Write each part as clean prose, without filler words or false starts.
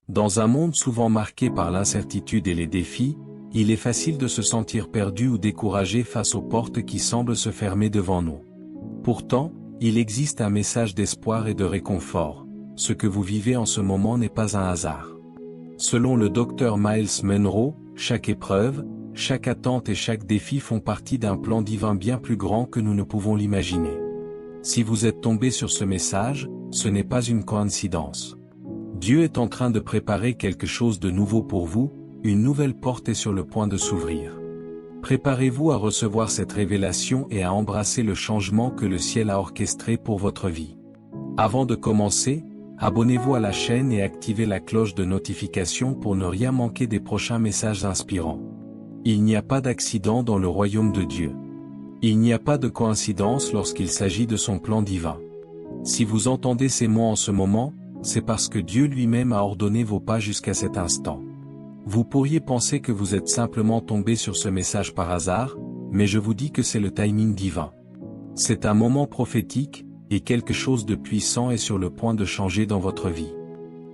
Dans un monde souvent marqué par l'incertitude et les défis, il est facile de se sentir perdu ou découragé face aux portes qui semblent se fermer devant nous. Pourtant, il existe un message d'espoir et de réconfort. Ce que vous vivez en ce moment n'est pas un hasard. Selon le docteur Myles Munroe, chaque épreuve, chaque attente et chaque défi font partie d'un plan divin bien plus grand que nous ne pouvons l'imaginer. Si vous êtes tombé sur ce message, ce n'est pas une coïncidence. Dieu est en train de préparer quelque chose de nouveau pour vous, une nouvelle porte est sur le point de s'ouvrir. Préparez-vous à recevoir cette révélation et à embrasser le changement que le ciel a orchestré pour votre vie. Avant de commencer, abonnez-vous à la chaîne et activez la cloche de notification pour ne rien manquer des prochains messages inspirants. Il n'y a pas d'accident dans le royaume de Dieu. Il n'y a pas de coïncidence lorsqu'il s'agit de son plan divin. Si vous entendez ces mots en ce moment, c'est parce que Dieu lui-même a ordonné vos pas jusqu'à cet instant. Vous pourriez penser que vous êtes simplement tombé sur ce message par hasard, mais je vous dis que c'est le timing divin. C'est un moment prophétique, et quelque chose de puissant est sur le point de changer dans votre vie.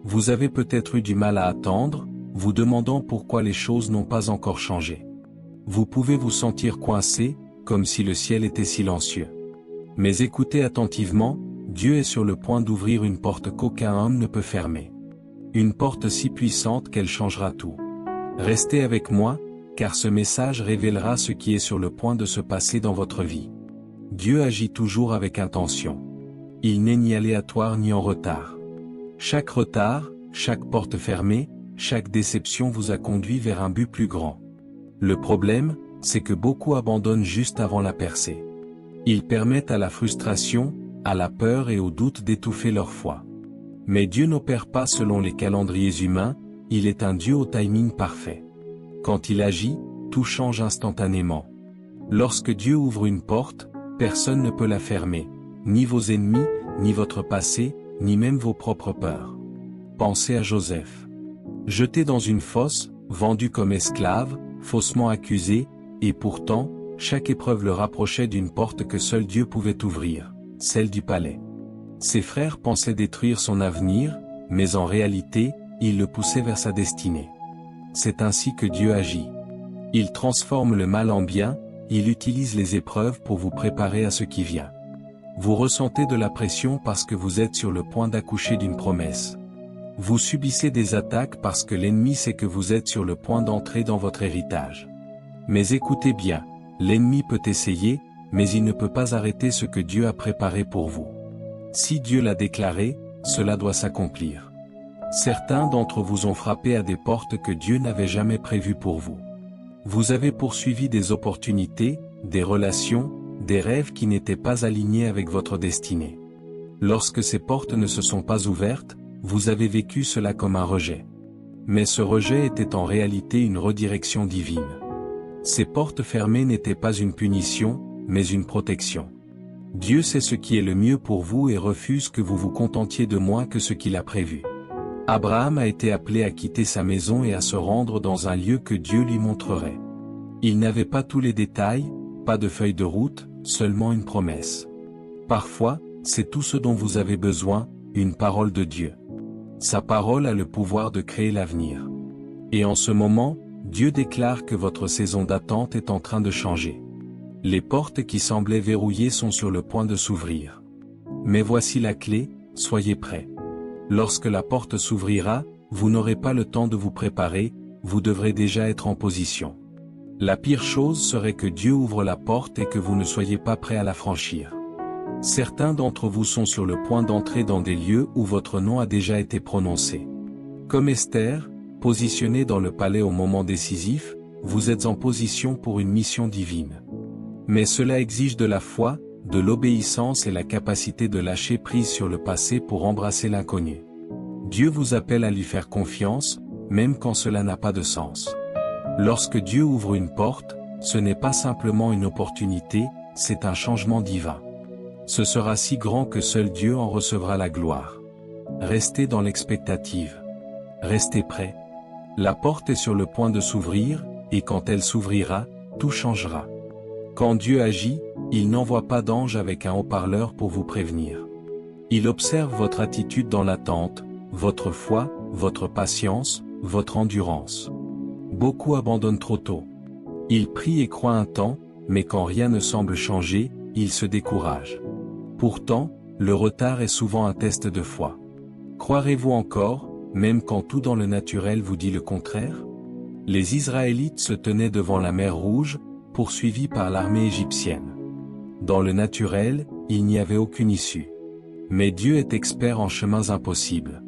Vous avez peut-être eu du mal à attendre, vous demandant pourquoi les choses n'ont pas encore changé. Vous pouvez vous sentir coincé, comme si le ciel était silencieux. Mais écoutez attentivement, Dieu est sur le point d'ouvrir une porte qu'aucun homme ne peut fermer. Une porte si puissante qu'elle changera tout. Restez avec moi, car ce message révélera ce qui est sur le point de se passer dans votre vie. Dieu agit toujours avec intention. Il n'est ni aléatoire ni en retard. Chaque retard, chaque porte fermée, chaque déception vous a conduit vers un but plus grand. Le problème, c'est que beaucoup abandonnent juste avant la percée. Ils permettent à la frustration, à la peur et au doute d'étouffer leur foi. Mais Dieu n'opère pas selon les calendriers humains, il est un Dieu au timing parfait. Quand il agit, tout change instantanément. Lorsque Dieu ouvre une porte, personne ne peut la fermer, ni vos ennemis, ni votre passé, ni même vos propres peurs. Pensez à Joseph. Jeté dans une fosse, vendu comme esclave, faussement accusé, et pourtant, chaque épreuve le rapprochait d'une porte que seul Dieu pouvait ouvrir, celle du palais. Ses frères pensaient détruire son avenir, mais en réalité, ils le poussaient vers sa destinée. C'est ainsi que Dieu agit. Il transforme le mal en bien, il utilise les épreuves pour vous préparer à ce qui vient. Vous ressentez de la pression parce que vous êtes sur le point d'accoucher d'une promesse. Vous subissez des attaques parce que l'ennemi sait que vous êtes sur le point d'entrer dans votre héritage. Mais écoutez bien, l'ennemi peut essayer, mais il ne peut pas arrêter ce que Dieu a préparé pour vous. Si Dieu l'a déclaré, cela doit s'accomplir. Certains d'entre vous ont frappé à des portes que Dieu n'avait jamais prévues pour vous. Vous avez poursuivi des opportunités, des relations, des rêves qui n'étaient pas alignés avec votre destinée. Lorsque ces portes ne se sont pas ouvertes, vous avez vécu cela comme un rejet. Mais ce rejet était en réalité une redirection divine. Ces portes fermées n'étaient pas une punition, mais une protection. Dieu sait ce qui est le mieux pour vous et refuse que vous vous contentiez de moins que ce qu'il a prévu. Abraham a été appelé à quitter sa maison et à se rendre dans un lieu que Dieu lui montrerait. Il n'avait pas tous les détails, pas de feuille de route, seulement une promesse. Parfois, c'est tout ce dont vous avez besoin, une parole de Dieu. Sa parole a le pouvoir de créer l'avenir. Et en ce moment, Dieu déclare que votre saison d'attente est en train de changer. Les portes qui semblaient verrouillées sont sur le point de s'ouvrir. Mais voici la clé, soyez prêts. Lorsque la porte s'ouvrira, vous n'aurez pas le temps de vous préparer, vous devrez déjà être en position. La pire chose serait que Dieu ouvre la porte et que vous ne soyez pas prêt à la franchir. Certains d'entre vous sont sur le point d'entrer dans des lieux où votre nom a déjà été prononcé. Comme Esther, positionnée dans le palais au moment décisif, vous êtes en position pour une mission divine. Mais cela exige de la foi, de l'obéissance et la capacité de lâcher prise sur le passé pour embrasser l'inconnu. Dieu vous appelle à lui faire confiance, même quand cela n'a pas de sens. Lorsque Dieu ouvre une porte, ce n'est pas simplement une opportunité, c'est un changement divin. Ce sera si grand que seul Dieu en recevra la gloire. Restez dans l'expectative. Restez prêts. La porte est sur le point de s'ouvrir, et quand elle s'ouvrira, tout changera. Quand Dieu agit, il n'envoie pas d'ange avec un haut-parleur pour vous prévenir. Il observe votre attitude dans l'attente, votre foi, votre patience, votre endurance. Beaucoup abandonnent trop tôt. Ils prient et croient un temps, mais quand rien ne semble changer, ils se découragent. Pourtant, le retard est souvent un test de foi. Croirez-vous encore, même quand tout dans le naturel vous dit le contraire? Les Israélites se tenaient devant la mer Rouge, poursuivis par l'armée égyptienne. Dans le naturel, il n'y avait aucune issue. Mais Dieu est expert en chemins impossibles.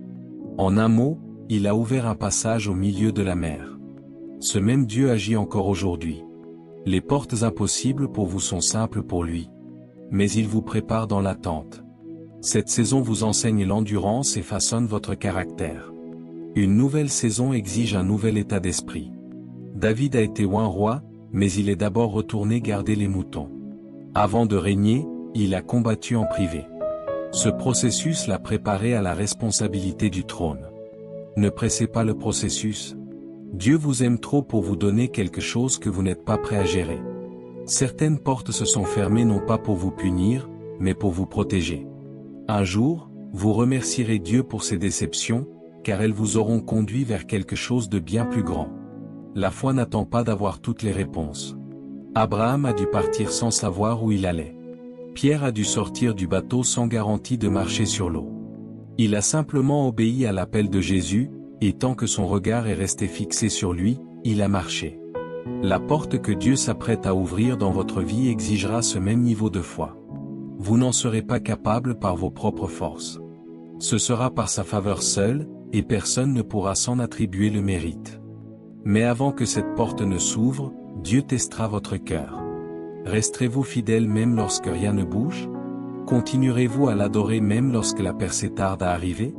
En un mot, il a ouvert un passage au milieu de la mer. Ce même Dieu agit encore aujourd'hui. Les portes impossibles pour vous sont simples pour lui. Mais il vous prépare dans l'attente. Cette saison vous enseigne l'endurance et façonne votre caractère. Une nouvelle saison exige un nouvel état d'esprit. David a été oint roi, mais il est d'abord retourné garder les moutons. Avant de régner, il a combattu en privé. Ce processus l'a préparé à la responsabilité du trône. Ne pressez pas le processus. Dieu vous aime trop pour vous donner quelque chose que vous n'êtes pas prêt à gérer. Certaines portes se sont fermées non pas pour vous punir, mais pour vous protéger. Un jour, vous remercierez Dieu pour ces déceptions, car elles vous auront conduit vers quelque chose de bien plus grand. La foi n'attend pas d'avoir toutes les réponses. Abraham a dû partir sans savoir où il allait. Pierre a dû sortir du bateau sans garantie de marcher sur l'eau. Il a simplement obéi à l'appel de Jésus, et tant que son regard est resté fixé sur lui, il a marché. La porte que Dieu s'apprête à ouvrir dans votre vie exigera ce même niveau de foi. Vous n'en serez pas capable par vos propres forces. Ce sera par sa faveur seule, et personne ne pourra s'en attribuer le mérite. Mais avant que cette porte ne s'ouvre, Dieu testera votre cœur. Resterez-vous fidèle même lorsque rien ne bouge? Continuerez-vous à l'adorer même lorsque la percée tarde à arriver?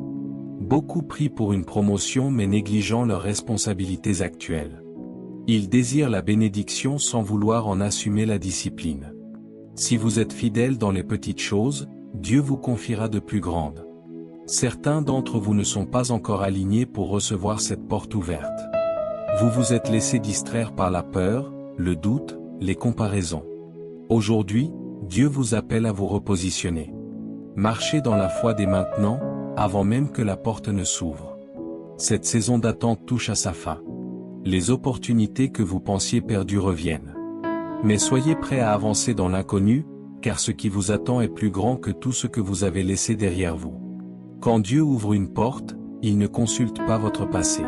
Beaucoup prient pour une promotion mais négligeant leurs responsabilités actuelles. Ils désirent la bénédiction sans vouloir en assumer la discipline. Si vous êtes fidèle dans les petites choses, Dieu vous confiera de plus grandes. Certains d'entre vous ne sont pas encore alignés pour recevoir cette porte ouverte. Vous vous êtes laissé distraire par la peur, le doute, les comparaisons. Aujourd'hui, Dieu vous appelle à vous repositionner. Marchez dans la foi dès maintenant, avant même que la porte ne s'ouvre. Cette saison d'attente touche à sa fin. Les opportunités que vous pensiez perdues reviennent. Mais soyez prêts à avancer dans l'inconnu, car ce qui vous attend est plus grand que tout ce que vous avez laissé derrière vous. Quand Dieu ouvre une porte, il ne consulte pas votre passé.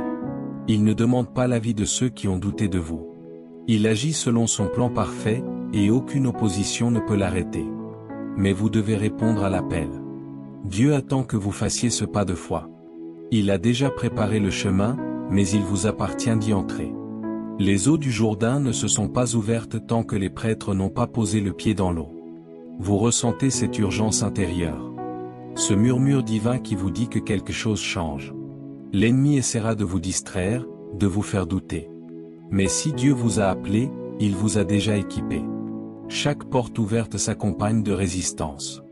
Il ne demande pas l'avis de ceux qui ont douté de vous. Il agit selon son plan parfait, et aucune opposition ne peut l'arrêter. Mais vous devez répondre à l'appel. Dieu attend que vous fassiez ce pas de foi. Il a déjà préparé le chemin, mais il vous appartient d'y entrer. Les eaux du Jourdain ne se sont pas ouvertes tant que les prêtres n'ont pas posé le pied dans l'eau. Vous ressentez cette urgence intérieure. Ce murmure divin qui vous dit que quelque chose change. L'ennemi essaiera de vous distraire, de vous faire douter. Mais si Dieu vous a appelé, il vous a déjà équipé. Chaque porte ouverte s'accompagne de résistance.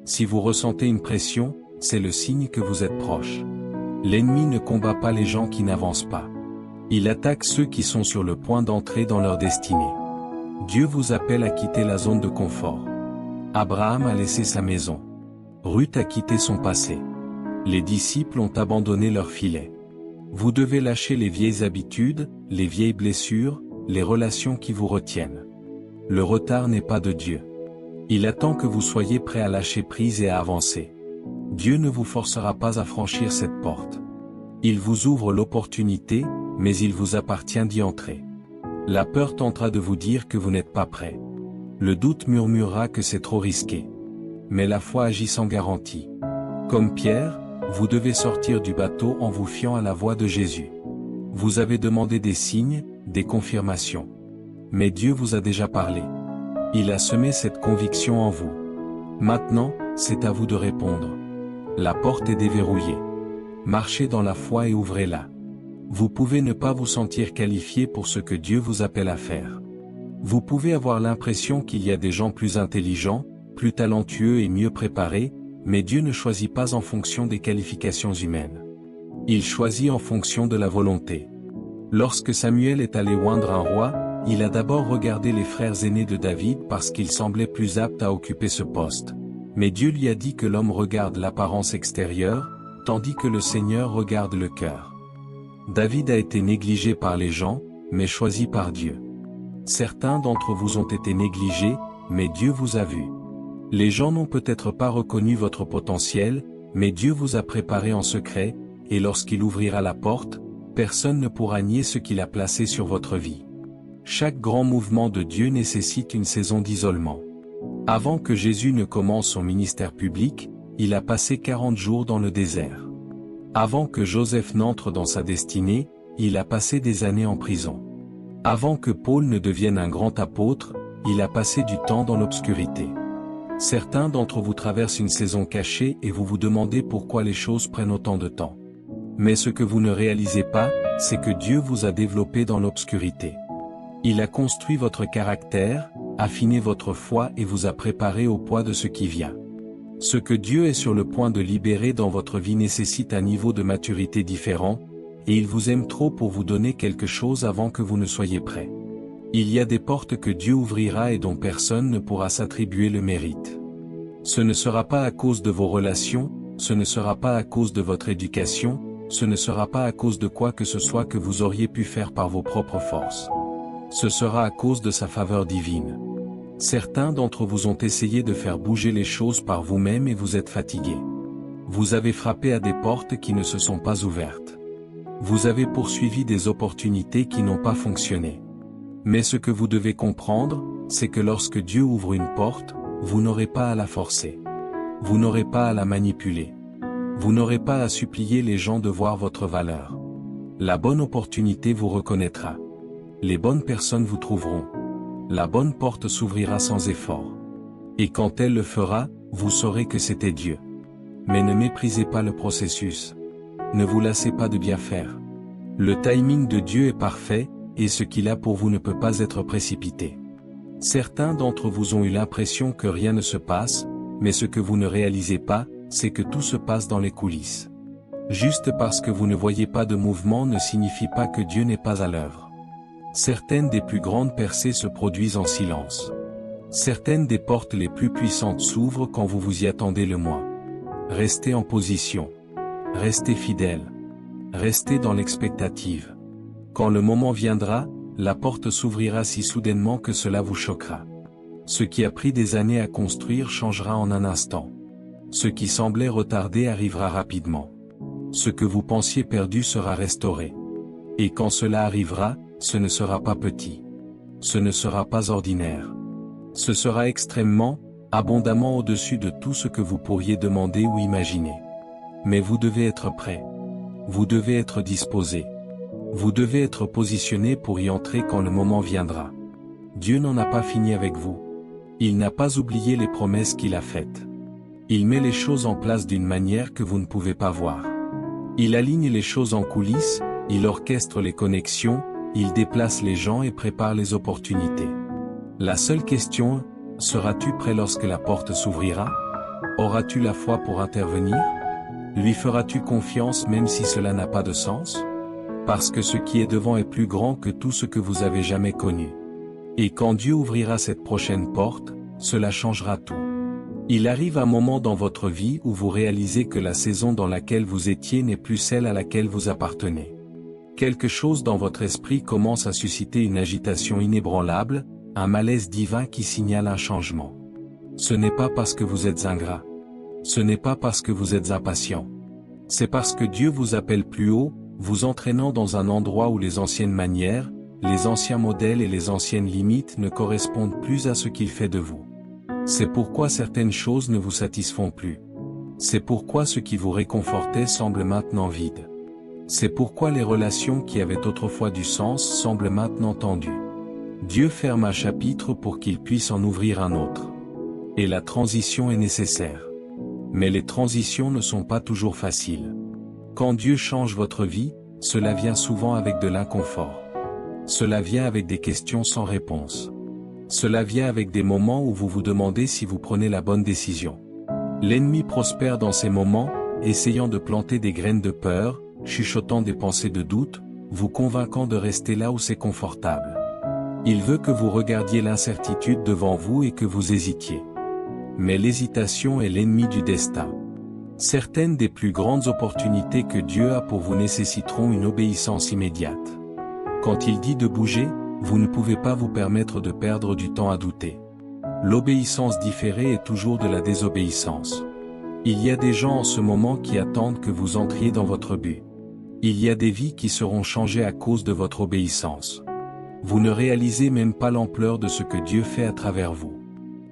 Si vous ressentez une pression, c'est le signe que vous êtes proche. L'ennemi ne combat pas les gens qui n'avancent pas. Il attaque ceux qui sont sur le point d'entrer dans leur destinée. Dieu vous appelle à quitter la zone de confort. Abraham a laissé sa maison. Ruth a quitté son passé. Les disciples ont abandonné leur filet. Vous devez lâcher les vieilles habitudes, les vieilles blessures, les relations qui vous retiennent. Le retard n'est pas de Dieu. Il attend que vous soyez prêts à lâcher prise et à avancer. Dieu ne vous forcera pas à franchir cette porte. Il vous ouvre l'opportunité, mais il vous appartient d'y entrer. La peur tentera de vous dire que vous n'êtes pas prêt. Le doute murmurera que c'est trop risqué. Mais la foi agit sans garantie. Comme Pierre, vous devez sortir du bateau en vous fiant à la voix de Jésus. Vous avez demandé des signes, des confirmations. Mais Dieu vous a déjà parlé. Il a semé cette conviction en vous. Maintenant, c'est à vous de répondre. La porte est déverrouillée. Marchez dans la foi et ouvrez-la. Vous pouvez ne pas vous sentir qualifié pour ce que Dieu vous appelle à faire. Vous pouvez avoir l'impression qu'il y a des gens plus intelligents, plus talentueux et mieux préparés, mais Dieu ne choisit pas en fonction des qualifications humaines. Il choisit en fonction de la volonté. Lorsque Samuel est allé oindre un roi, il a d'abord regardé les frères aînés de David parce qu'ils semblaient plus aptes à occuper ce poste. Mais Dieu lui a dit que l'homme regarde l'apparence extérieure, tandis que le Seigneur regarde le cœur. David a été négligé par les gens, mais choisi par Dieu. Certains d'entre vous ont été négligés, mais Dieu vous a vu. Les gens n'ont peut-être pas reconnu votre potentiel, mais Dieu vous a préparé en secret, et lorsqu'il ouvrira la porte, personne ne pourra nier ce qu'il a placé sur votre vie. Chaque grand mouvement de Dieu nécessite une saison d'isolement. Avant que Jésus ne commence son ministère public, il a passé 40 jours dans le désert. Avant que Joseph n'entre dans sa destinée, il a passé des années en prison. Avant que Paul ne devienne un grand apôtre, il a passé du temps dans l'obscurité. Certains d'entre vous traversent une saison cachée et vous vous demandez pourquoi les choses prennent autant de temps. Mais ce que vous ne réalisez pas, c'est que Dieu vous a développé dans l'obscurité. Il a construit votre caractère, affiné votre foi et vous a préparé au poids de ce qui vient. Ce que Dieu est sur le point de libérer dans votre vie nécessite un niveau de maturité différent, et il vous aime trop pour vous donner quelque chose avant que vous ne soyez prêt. Il y a des portes que Dieu ouvrira et dont personne ne pourra s'attribuer le mérite. Ce ne sera pas à cause de vos relations, ce ne sera pas à cause de votre éducation, ce ne sera pas à cause de quoi que ce soit que vous auriez pu faire par vos propres forces. Ce sera à cause de sa faveur divine. Certains d'entre vous ont essayé de faire bouger les choses par vous-même et vous êtes fatigués. Vous avez frappé à des portes qui ne se sont pas ouvertes. Vous avez poursuivi des opportunités qui n'ont pas fonctionné. Mais ce que vous devez comprendre, c'est que lorsque Dieu ouvre une porte, vous n'aurez pas à la forcer. Vous n'aurez pas à la manipuler. Vous n'aurez pas à supplier les gens de voir votre valeur. La bonne opportunité vous reconnaîtra. Les bonnes personnes vous trouveront. La bonne porte s'ouvrira sans effort. Et quand elle le fera, vous saurez que c'était Dieu. Mais ne méprisez pas le processus. Ne vous lassez pas de bien faire. Le timing de Dieu est parfait, et ce qu'il a pour vous ne peut pas être précipité. Certains d'entre vous ont eu l'impression que rien ne se passe, mais ce que vous ne réalisez pas, c'est que tout se passe dans les coulisses. Juste parce que vous ne voyez pas de mouvement ne signifie pas que Dieu n'est pas à l'œuvre. Certaines des plus grandes percées se produisent en silence. Certaines des portes les plus puissantes s'ouvrent quand vous vous y attendez le moins. Restez en position. Restez fidèle. Restez dans l'expectative. Quand le moment viendra, la porte s'ouvrira si soudainement que cela vous choquera. Ce qui a pris des années à construire changera en un instant. Ce qui semblait retardé arrivera rapidement. Ce que vous pensiez perdu sera restauré. Et quand cela arrivera, ce ne sera pas petit. Ce ne sera pas ordinaire. Ce sera extrêmement, abondamment au-dessus de tout ce que vous pourriez demander ou imaginer. Mais vous devez être prêt. Vous devez être disposé. Vous devez être positionné pour y entrer quand le moment viendra. Dieu n'en a pas fini avec vous. Il n'a pas oublié les promesses qu'il a faites. Il met les choses en place d'une manière que vous ne pouvez pas voir. Il aligne les choses en coulisses, il orchestre les connexions, il déplace les gens et prépare les opportunités. La seule question, seras-tu prêt lorsque la porte s'ouvrira? Auras-tu la foi pour intervenir? Lui feras-tu confiance même si cela n'a pas de sens? Parce que ce qui est devant est plus grand que tout ce que vous avez jamais connu. Et quand Dieu ouvrira cette prochaine porte, cela changera tout. Il arrive un moment dans votre vie où vous réalisez que la saison dans laquelle vous étiez n'est plus celle à laquelle vous appartenez. Quelque chose dans votre esprit commence à susciter une agitation inébranlable, un malaise divin qui signale un changement. Ce n'est pas parce que vous êtes ingrat. Ce n'est pas parce que vous êtes impatient. C'est parce que Dieu vous appelle plus haut, vous entraînant dans un endroit où les anciennes manières, les anciens modèles et les anciennes limites ne correspondent plus à ce qu'il fait de vous. C'est pourquoi certaines choses ne vous satisfont plus. C'est pourquoi ce qui vous réconfortait semble maintenant vide. C'est pourquoi les relations qui avaient autrefois du sens semblent maintenant tendues. Dieu ferme un chapitre pour qu'il puisse en ouvrir un autre. Et la transition est nécessaire. Mais les transitions ne sont pas toujours faciles. Quand Dieu change votre vie, cela vient souvent avec de l'inconfort. Cela vient avec des questions sans réponse. Cela vient avec des moments où vous vous demandez si vous prenez la bonne décision. L'ennemi prospère dans ces moments, essayant de planter des graines de peur, chuchotant des pensées de doute, vous convainquant de rester là où c'est confortable. Il veut que vous regardiez l'incertitude devant vous et que vous hésitiez. Mais l'hésitation est l'ennemi du destin. Certaines des plus grandes opportunités que Dieu a pour vous nécessiteront une obéissance immédiate. Quand il dit de bouger, vous ne pouvez pas vous permettre de perdre du temps à douter. L'obéissance différée est toujours de la désobéissance. Il y a des gens en ce moment qui attendent que vous entriez dans votre but. Il y a des vies qui seront changées à cause de votre obéissance. Vous ne réalisez même pas l'ampleur de ce que Dieu fait à travers vous.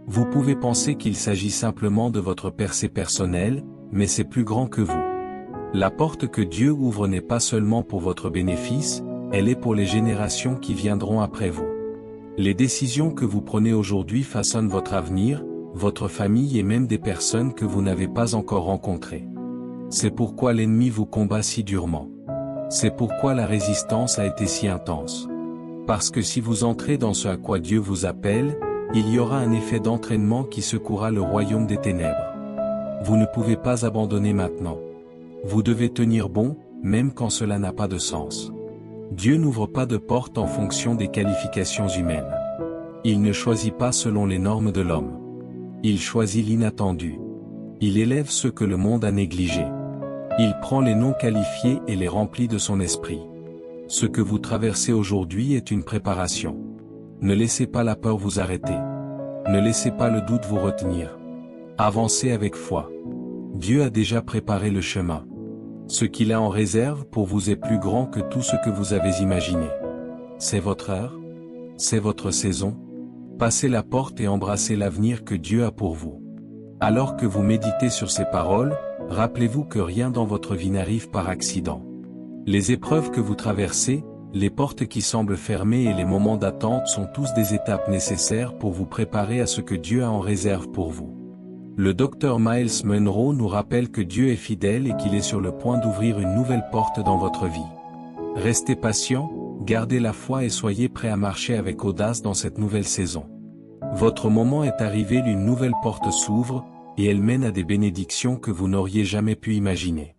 Vous pouvez penser qu'il s'agit simplement de votre percée personnelle, mais c'est plus grand que vous. La porte que Dieu ouvre n'est pas seulement pour votre bénéfice, elle est pour les générations qui viendront après vous. Les décisions que vous prenez aujourd'hui façonnent votre avenir, votre famille et même des personnes que vous n'avez pas encore rencontrées. C'est pourquoi l'ennemi vous combat si durement. C'est pourquoi la résistance a été si intense. Parce que si vous entrez dans ce à quoi Dieu vous appelle, il y aura un effet d'entraînement qui secouera le royaume des ténèbres. Vous ne pouvez pas abandonner maintenant. Vous devez tenir bon, même quand cela n'a pas de sens. Dieu n'ouvre pas de porte en fonction des qualifications humaines. Il ne choisit pas selon les normes de l'homme. Il choisit l'inattendu. Il élève ceux que le monde a négligés. Il prend les non qualifiés et les remplit de son esprit. Ce que vous traversez aujourd'hui est une préparation. Ne laissez pas la peur vous arrêter. Ne laissez pas le doute vous retenir. Avancez avec foi. Dieu a déjà préparé le chemin. Ce qu'il a en réserve pour vous est plus grand que tout ce que vous avez imaginé. C'est votre heure. C'est votre saison. Passez la porte et embrassez l'avenir que Dieu a pour vous. Alors que vous méditez sur ces paroles, rappelez-vous que rien dans votre vie n'arrive par accident. Les épreuves que vous traversez, les portes qui semblent fermées et les moments d'attente sont tous des étapes nécessaires pour vous préparer à ce que Dieu a en réserve pour vous. Le docteur Myles Munroe nous rappelle que Dieu est fidèle et qu'il est sur le point d'ouvrir une nouvelle porte dans votre vie. Restez patient, gardez la foi et soyez prêts à marcher avec audace dans cette nouvelle saison. Votre moment est arrivé, une nouvelle porte s'ouvre, et elle mène à des bénédictions que vous n'auriez jamais pu imaginer.